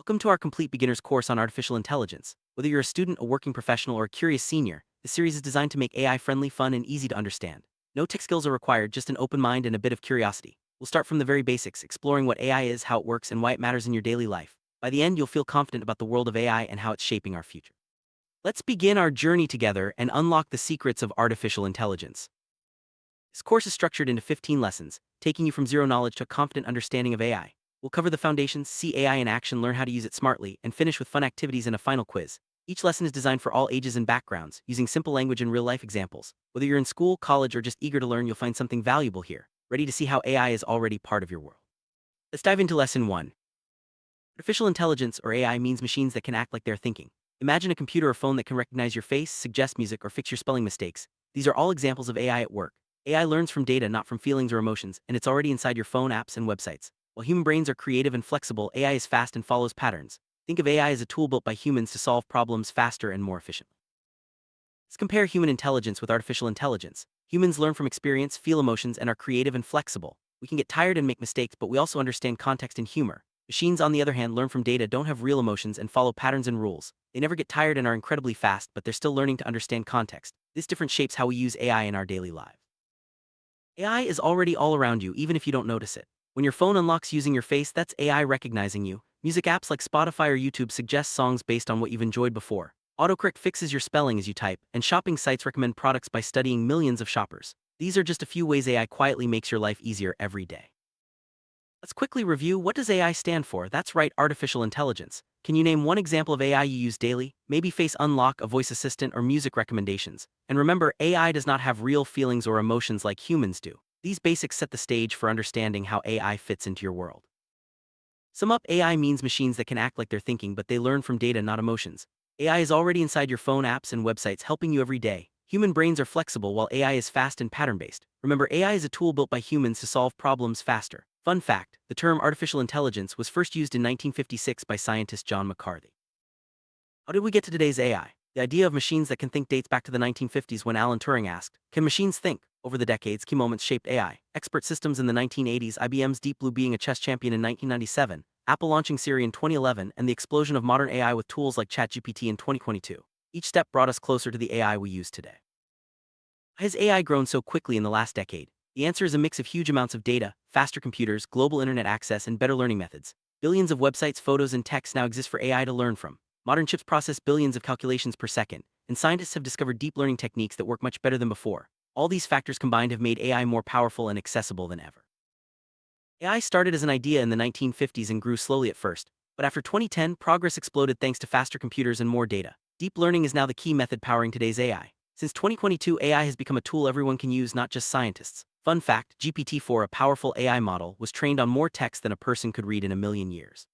Welcome to our complete beginner's course on artificial intelligence. Whether you're a student, a working professional, or a curious senior, this series is designed to make AI friendly, fun, and easy to understand. No tech skills are required, just an open mind and a bit of curiosity. We'll start from the very basics, exploring what AI is, how it works, and why it matters in your daily life. By the end, you'll feel confident about the world of AI and how it's shaping our future. Let's begin our journey together and unlock the secrets of artificial intelligence. This course is structured into 15 lessons, taking you from zero knowledge to a confident understanding of AI. We'll cover the foundations, see AI in action, learn how to use it smartly, and finish with fun activities and a final quiz. Each lesson is designed for all ages and backgrounds, using simple language and real-life examples. Whether you're in school, college, or just eager to learn, you'll find something valuable here. Ready to see how AI is already part of your world? Let's dive into Lesson 1. Artificial intelligence, or AI, means machines that can act like they're thinking. Imagine a computer or phone that can recognize your face, suggest music, or fix your spelling mistakes. These are all examples of AI at work. AI learns from data, not from feelings or emotions, and it's already inside your phone, apps, and websites. While human brains are creative and flexible, AI is fast and follows patterns. Think of AI as a tool built by humans to solve problems faster and more efficiently. Let's compare human intelligence with artificial intelligence. Humans learn from experience, feel emotions, and are creative and flexible. We can get tired and make mistakes, but we also understand context and humor. Machines, on the other hand, learn from data, don't have real emotions, and follow patterns and rules. They never get tired and are incredibly fast, but they're still learning to understand context. This difference shapes how we use AI in our daily lives. AI is already all around you, even if you don't notice it. When your phone unlocks using your face, that's AI recognizing you. Music apps like Spotify or YouTube suggest songs based on what you've enjoyed before. Autocorrect fixes your spelling as you type, and shopping sites recommend products by studying millions of shoppers. These are just a few ways AI quietly makes your life easier every day. Let's quickly review, what does AI stand for? That's right, artificial intelligence. Can you name one example of AI you use daily? Maybe Face Unlock, a voice assistant, or music recommendations. And remember, AI does not have real feelings or emotions like humans do. These basics set the stage for understanding how AI fits into your world. Sum up, AI means machines that can act like they're thinking, but they learn from data, not emotions. AI is already inside your phone, apps, and websites, helping you every day. Human brains are flexible while AI is fast and pattern-based. Remember, AI is a tool built by humans to solve problems faster. Fun fact, the term artificial intelligence was first used in 1956 by scientist John McCarthy. How did we get to today's AI? The idea of machines that can think dates back to the 1950s when Alan Turing asked, "Can machines think?" Over the decades, key moments shaped AI. Expert systems in the 1980s, IBM's Deep Blue being a chess champion in 1997, Apple launching Siri in 2011, and the explosion of modern AI with tools like ChatGPT in 2022. Each step brought us closer to the AI we use today. Has AI grown so quickly in the last decade? The answer is a mix of huge amounts of data, faster computers, global internet access, and better learning methods. Billions of websites, photos, and texts now exist for AI to learn from. Modern chips process billions of calculations per second, and scientists have discovered deep learning techniques that work much better than before. All these factors combined have made AI more powerful and accessible than ever. AI started as an idea in the 1950s and grew slowly at first, but after 2010, progress exploded thanks to faster computers and more data. Deep learning is now the key method powering today's AI. Since 2022, AI has become a tool everyone can use, not just scientists. Fun fact, GPT-4, a powerful AI model, was trained on more text than a person could read in a million years.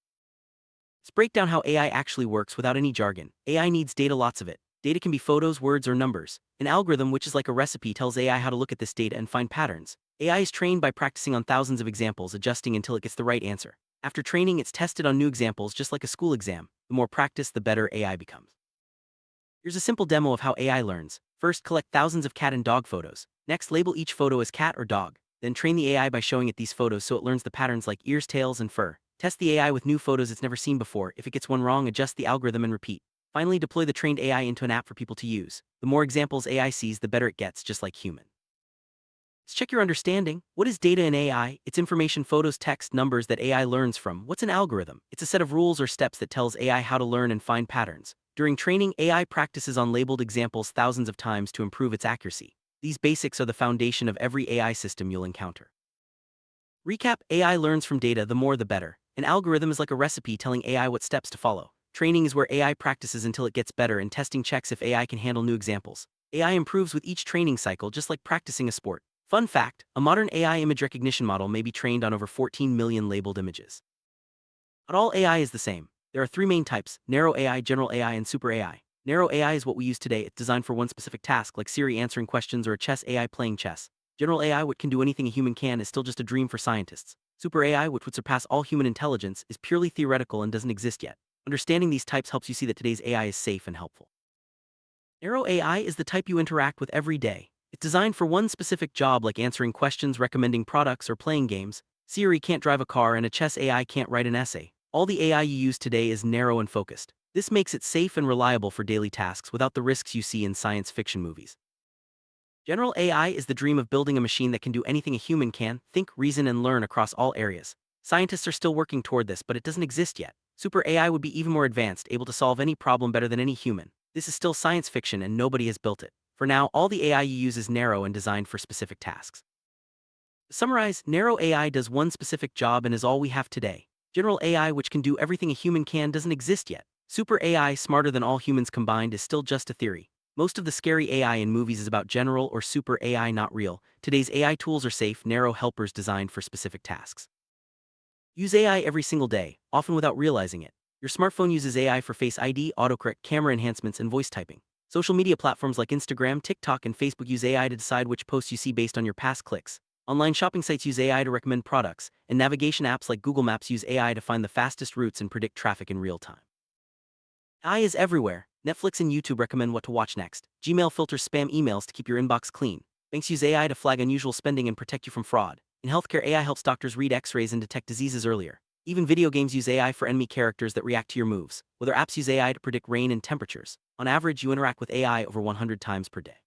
Let's break down how AI actually works without any jargon. AI needs data, lots of it. Data can be photos, words, or numbers. An algorithm, which is like a recipe, tells AI how to look at this data and find patterns. AI is trained by practicing on thousands of examples, adjusting until it gets the right answer. After training, it's tested on new examples, just like a school exam. The more practice, the better AI becomes. Here's a simple demo of how AI learns. First, collect thousands of cat and dog photos. Next, label each photo as cat or dog. Then train the AI by showing it these photos so it learns the patterns like ears, tails, and fur. Test the AI with new photos it's never seen before. If it gets one wrong, adjust the algorithm and repeat. Finally, deploy the trained AI into an app for people to use. The more examples AI sees, the better it gets, just like human. Let's check your understanding. What is data in AI? It's information, photos, text, numbers that AI learns from. What's an algorithm? It's a set of rules or steps that tells AI how to learn and find patterns. During training, AI practices on labeled examples thousands of times to improve its accuracy. These basics are the foundation of every AI system you'll encounter. Recap: AI learns from data, the more the better. An algorithm is like a recipe telling AI what steps to follow. Training is where AI practices until it gets better, and testing checks if AI can handle new examples. AI improves with each training cycle, just like practicing a sport. Fun fact, a modern AI image recognition model may be trained on over 14 million labeled images. Not all AI is the same. There are three main types: narrow AI, general AI, and super AI. Narrow AI is what we use today. It's designed for one specific task, like Siri answering questions or a chess AI playing chess. General AI, which can do anything a human can, is still just a dream for scientists. Super AI, which would surpass all human intelligence, is purely theoretical and doesn't exist yet. Understanding these types helps you see that today's AI is safe and helpful. Narrow AI is the type you interact with every day. It's designed for one specific job, like answering questions, recommending products, or playing games. Siri can't drive a car, and a chess AI can't write an essay. All the AI you use today is narrow and focused. This makes it safe and reliable for daily tasks without the risks you see in science fiction movies. General AI is the dream of building a machine that can do anything a human can: think, reason, and learn across all areas. Scientists are still working toward this, but it doesn't exist yet. Super AI would be even more advanced, able to solve any problem better than any human. This is still science fiction and nobody has built it. For now, all the AI you use is narrow and designed for specific tasks. To summarize, narrow AI does one specific job and is all we have today. General AI, which can do everything a human can, doesn't exist yet. Super AI, smarter than all humans combined, is still just a theory. Most of the scary AI in movies is about general or super AI, not real. Today's AI tools are safe, narrow helpers designed for specific tasks. Use AI every single day, often without realizing it. Your smartphone uses AI for Face ID, autocorrect, camera enhancements, and voice typing. Social media platforms like Instagram, TikTok, and Facebook use AI to decide which posts you see based on your past clicks. Online shopping sites use AI to recommend products, and navigation apps like Google Maps use AI to find the fastest routes and predict traffic in real time. AI is everywhere. Netflix and YouTube recommend what to watch next. Gmail filters spam emails to keep your inbox clean. Banks use AI to flag unusual spending and protect you from fraud. In healthcare, AI helps doctors read X-rays and detect diseases earlier. Even video games use AI for enemy characters that react to your moves. Other apps use AI to predict rain and temperatures. On average, you interact with AI over 100 times per day.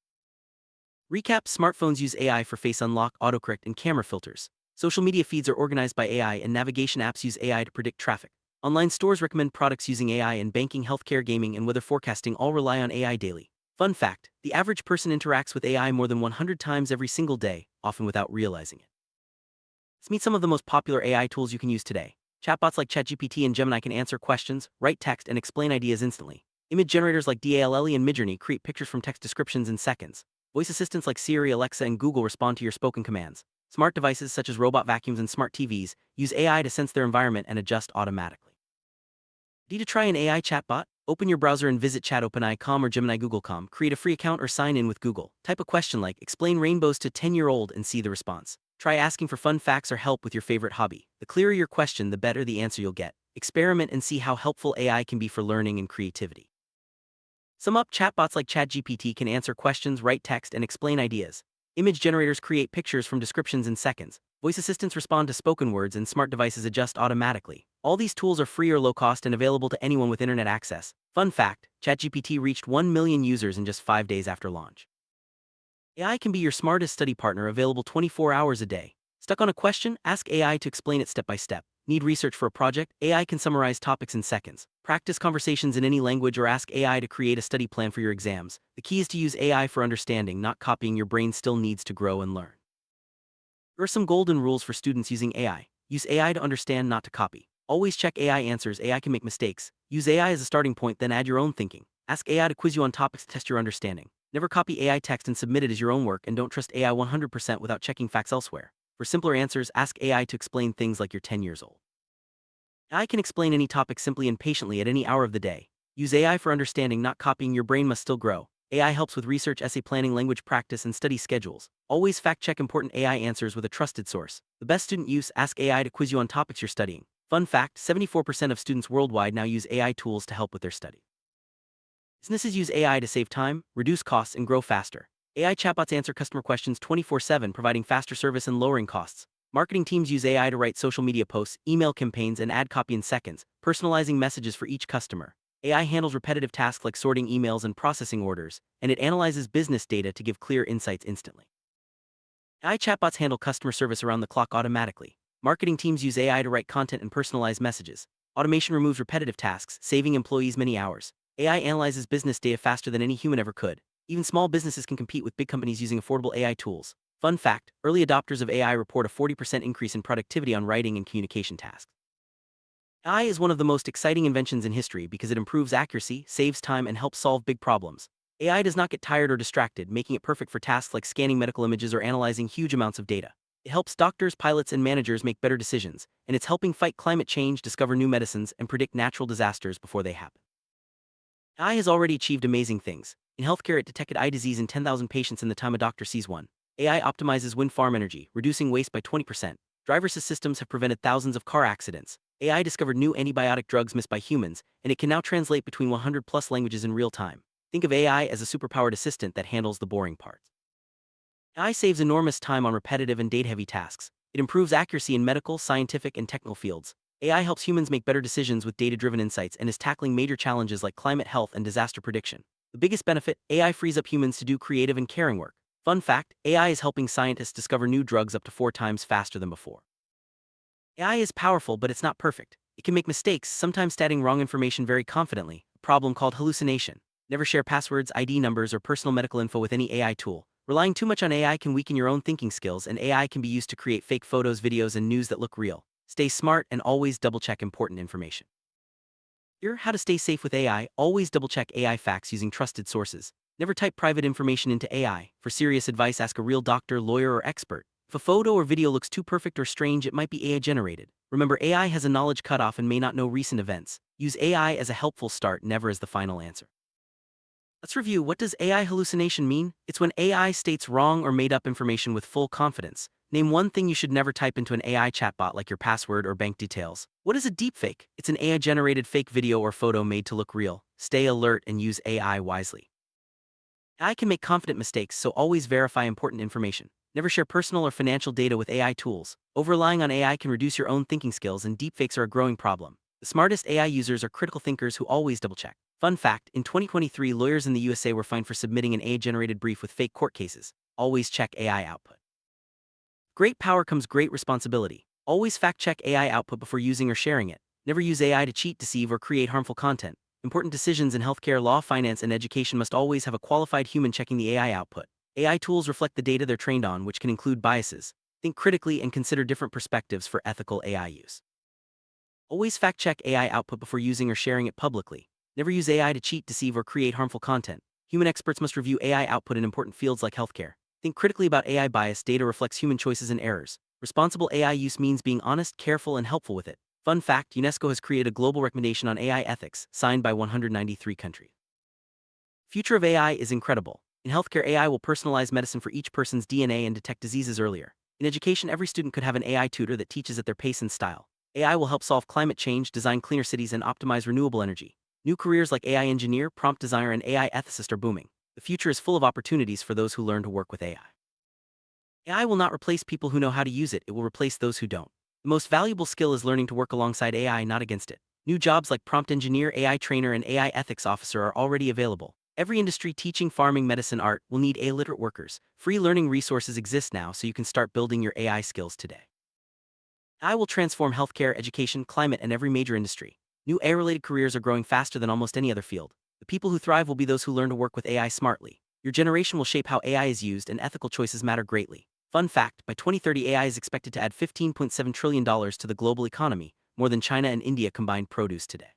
Recap: smartphones use AI for face unlock, autocorrect, and camera filters. Social media feeds are organized by AI, and navigation apps use AI to predict traffic. Online stores recommend products using AI, and banking, healthcare, gaming, and weather forecasting all rely on AI daily. Fun fact: the average person interacts with AI more than 100 times every single day, often without realizing it. Let's meet some of the most popular AI tools you can use today. Chatbots like ChatGPT and Gemini can answer questions, write text, and explain ideas instantly. Image generators like DALL-E and Midjourney create pictures from text descriptions in seconds. Voice assistants like Siri, Alexa, and Google respond to your spoken commands. Smart devices such as robot vacuums and smart TVs use AI to sense their environment and adjust automatically. Need to try an AI chatbot? Open your browser and visit chat.openai.com or Gemini Google.com. Create a free account or sign in with Google. Type a question like "explain rainbows to 10-year-old" and see the response. Try asking for fun facts or help with your favorite hobby. The clearer your question, the better the answer you'll get. Experiment and see how helpful AI can be for learning and creativity. Sum up: chatbots like ChatGPT can answer questions, write text, and explain ideas. Image generators create pictures from descriptions in seconds. Voice assistants respond to spoken words, and smart devices adjust automatically. All these tools are free or low cost and available to anyone with internet access. Fun fact: ChatGPT reached 1 million users in just 5 days after launch. AI can be your smartest study partner, available 24 hours a day. Stuck on a question? Ask AI to explain it step by step. Need research for a project? AI can summarize topics in seconds. Practice conversations in any language or ask AI to create a study plan for your exams. The key is to use AI for understanding, not copying. Your brain still needs to grow and learn. Here are some golden rules for students using AI. Use AI to understand, not to copy. Always check AI answers. AI can make mistakes. Use AI as a starting point, then add your own thinking. Ask AI to quiz you on topics to test your understanding. Never copy AI text and submit it as your own work, and don't trust AI 100% without checking facts elsewhere. For simpler answers, ask AI to explain things like you're 10 years old. AI can explain any topic simply and patiently at any hour of the day. Use AI for understanding, not copying. Your brain must still grow. AI helps with research, essay planning, language practice, and study schedules. Always fact-check important AI answers with a trusted source. The best student use: ask AI to quiz you on topics you're studying. Fun fact: 74% of students worldwide now use AI tools to help with their study. Businesses use AI to save time, reduce costs, and grow faster. AI chatbots answer customer questions 24/7, providing faster service and lowering costs. Marketing teams use AI to write social media posts, email campaigns, and ad copy in seconds, personalizing messages for each customer. AI handles repetitive tasks like sorting emails and processing orders, and it analyzes business data to give clear insights instantly. AI chatbots handle customer service around the clock automatically. Marketing teams use AI to write content and personalize messages. Automation removes repetitive tasks, saving employees many hours. AI analyzes business data faster than any human ever could. Even small businesses can compete with big companies using affordable AI tools. Fun fact: early adopters of AI report a 40% increase in productivity on writing and communication tasks. AI is one of the most exciting inventions in history because it improves accuracy, saves time, and helps solve big problems. AI does not get tired or distracted, making it perfect for tasks like scanning medical images or analyzing huge amounts of data. It helps doctors, pilots, and managers make better decisions, and it's helping fight climate change, discover new medicines, and predict natural disasters before they happen. AI has already achieved amazing things. In healthcare, it detected eye disease in 10,000 patients in the time a doctor sees one. AI optimizes wind farm energy, reducing waste by 20%. Driverless systems have prevented thousands of car accidents. AI discovered new antibiotic drugs missed by humans, and it can now translate between 100+ languages in real time. Think of AI as a superpowered assistant that handles the boring parts. AI saves enormous time on repetitive and data-heavy tasks. It improves accuracy in medical, scientific, and technical fields. AI helps humans make better decisions with data-driven insights and is tackling major challenges like climate health and disaster prediction. The biggest benefit, AI frees up humans to do creative and caring work. Fun fact, AI is helping scientists discover new drugs up to 4 times faster than before. AI is powerful, but it's not perfect. It can make mistakes, sometimes stating wrong information very confidently, a problem called hallucination. Never share passwords, ID numbers, or personal medical info with any AI tool. Relying too much on AI can weaken your own thinking skills, and AI can be used to create fake photos, videos, and news that look real. Stay smart and always double-check important information. Here, how to stay safe with AI. Always double-check AI facts using trusted sources. Never type private information into AI. For serious advice, ask a real doctor, lawyer, or expert. If a photo or video looks too perfect or strange, it might be AI generated. Remember, AI has a knowledge cutoff and may not know recent events. Use AI as a helpful start, never as the final answer. Let's review. What does AI hallucination mean? It's when AI states wrong or made up information with full confidence. Name one thing you should never type into an AI chatbot, like your password or bank details. What is a deepfake? It's an AI-generated fake video or photo made to look real. Stay alert and use AI wisely. AI can make confident mistakes, so always verify important information. Never share personal or financial data with AI tools. Over-relying on AI can reduce your own thinking skills, and deepfakes are a growing problem. The smartest AI users are critical thinkers who always double-check. Fun fact, in 2023, lawyers in the USA were fined for submitting an AI-generated brief with fake court cases. Always check AI output. Great power comes great responsibility. Always fact-check AI output before using or sharing it. Never use AI to cheat, deceive, or create harmful content. Important decisions in healthcare, law, finance, and education must always have a qualified human checking the AI output. AI tools reflect the data they're trained on, which can include biases. Think critically and consider different perspectives for ethical AI use. Always fact-check AI output before using or sharing it publicly. Never use AI to cheat, deceive, or create harmful content. Human experts must review AI output in important fields like healthcare. Think critically about AI bias. Data reflects human choices and errors. Responsible AI use means being honest, careful, and helpful with it. Fun fact, UNESCO has created a global recommendation on AI ethics, signed by 193 countries. Future of AI is incredible. In healthcare, AI will personalize medicine for each person's DNA and detect diseases earlier. In education, every student could have an AI tutor that teaches at their pace and style. AI will help solve climate change, design cleaner cities, and optimize renewable energy. New careers like AI engineer, prompt designer, and AI ethicist are booming. The future is full of opportunities for those who learn to work with AI. AI will not replace people who know how to use it, it will replace those who don't. The most valuable skill is learning to work alongside AI, not against it. New jobs like prompt engineer, AI trainer, and AI ethics officer are already available. Every industry, teaching, farming, medicine, art, will need AI-literate workers. Free learning resources exist now, so you can start building your AI skills today. AI will transform healthcare, education, climate, and every major industry. New AI-related careers are growing faster than almost any other field. The people who thrive will be those who learn to work with AI smartly. Your generation will shape how AI is used, and ethical choices matter greatly. Fun fact, by 2030, AI is expected to add $15.7 trillion to the global economy, more than China and India combined produce today.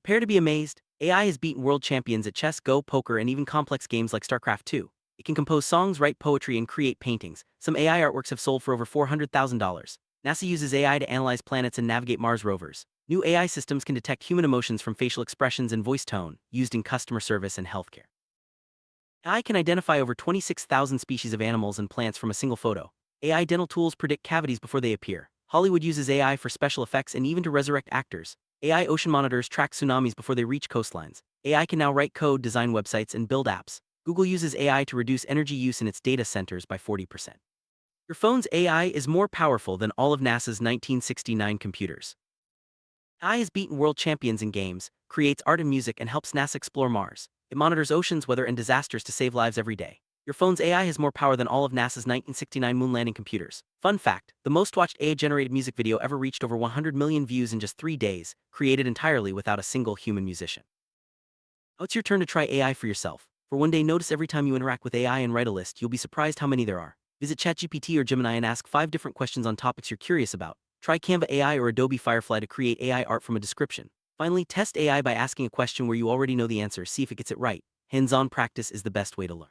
Prepare to be amazed. AI has beaten world champions at chess, Go, poker, and even complex games like StarCraft 2. It can compose songs, write poetry, and create paintings. Some AI artworks have sold for over $400,000. NASA uses AI to analyze planets and navigate Mars rovers. New AI systems can detect human emotions from facial expressions and voice tone, used in customer service and healthcare. AI can identify over 26,000 species of animals and plants from a single photo. AI dental tools predict cavities before they appear. Hollywood uses AI for special effects and even to resurrect actors. AI ocean monitors track tsunamis before they reach coastlines. AI can now write code, design websites, and build apps. Google uses AI to reduce energy use in its data centers by 40%. Your phone's AI is more powerful than all of NASA's 1969 computers. AI has beaten world champions in games, creates art and music, and helps NASA explore Mars. It monitors oceans, weather, and disasters to save lives every day. Your phone's AI has more power than all of NASA's 1969 moon landing computers. Fun fact, the most watched AI-generated music video ever reached over 100 million views in just 3 days, created entirely without a single human musician. Now it's your turn to try AI for yourself. For one day, notice every time you interact with AI and write a list, you'll be surprised how many there are. Visit ChatGPT or Gemini and ask 5 different questions on topics you're curious about. Try Canva AI or Adobe Firefly to create AI art from a description. Finally, test AI by asking a question where you already know the answer, see if it gets it right. Hands-on practice is the best way to learn.